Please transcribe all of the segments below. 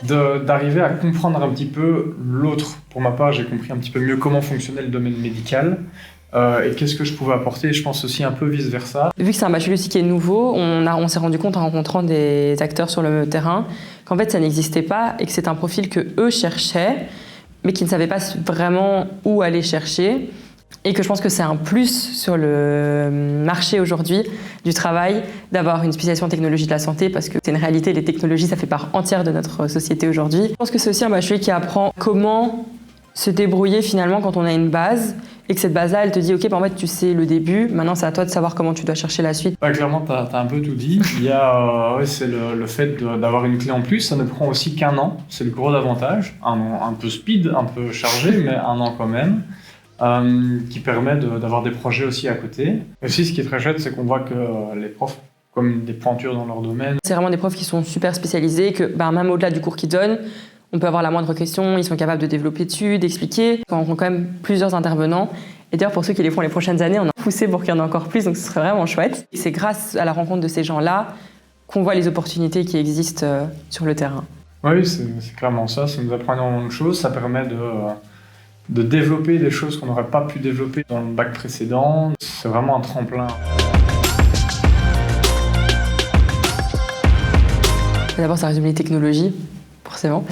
d'arriver à comprendre un petit peu l'autre. Pour ma part, j'ai compris un petit peu mieux comment fonctionnait le domaine médical et qu'est-ce que je pouvais apporter. Je pense aussi un peu vice-versa. Vu que c'est un bachelier aussi qui est nouveau, on s'est rendu compte en rencontrant des acteurs sur le terrain qu'en fait ça n'existait pas et que c'est un profil que eux cherchaient, mais qui ne savaient pas vraiment où aller chercher. Et que je pense que c'est un plus sur le marché aujourd'hui du travail d'avoir une spécialisation en technologie de la santé parce que c'est une réalité, les technologies, ça fait part entière de notre société aujourd'hui. Je pense que c'est aussi un bachelier qui apprend comment se débrouiller finalement quand on a une base et que cette base-là, elle te dit « Ok, en fait, tu sais le début, maintenant c'est à toi de savoir comment tu dois chercher la suite. » Clairement, tu as un peu tout dit. Il y a c'est le fait d'avoir une clé en plus, ça ne prend aussi qu'1 an, c'est le gros avantage. Un an un peu speed, un peu chargé, mais 1 an quand même. Qui permet d'avoir des projets aussi à côté. Et aussi, ce qui est très chouette, c'est qu'on voit que les profs, comme des pointures dans leur domaine. C'est vraiment des profs qui sont super spécialisés, que même au-delà du cours qu'ils donnent, on peut avoir la moindre question, ils sont capables de développer dessus, d'expliquer. On rencontre quand même plusieurs intervenants. Et d'ailleurs, pour ceux qui les font les prochaines années, on a poussé pour qu'il y en ait encore plus, donc ce serait vraiment chouette. Et c'est grâce à la rencontre de ces gens-là qu'on voit les opportunités qui existent sur le terrain. Oui, c'est clairement ça. Ça nous apprend énormément de choses. Ça permet de développer des choses qu'on n'aurait pas pu développer dans le bac précédent. C'est vraiment un tremplin. D'abord, ça résume les technologies, forcément.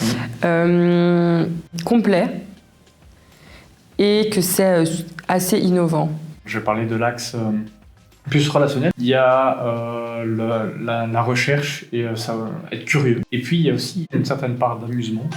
Complet. Et que c'est assez innovant. Je vais parler de l'axe plus relationnel. Il y a la recherche et ça, être curieux. Et puis, il y a aussi une certaine part d'amusement.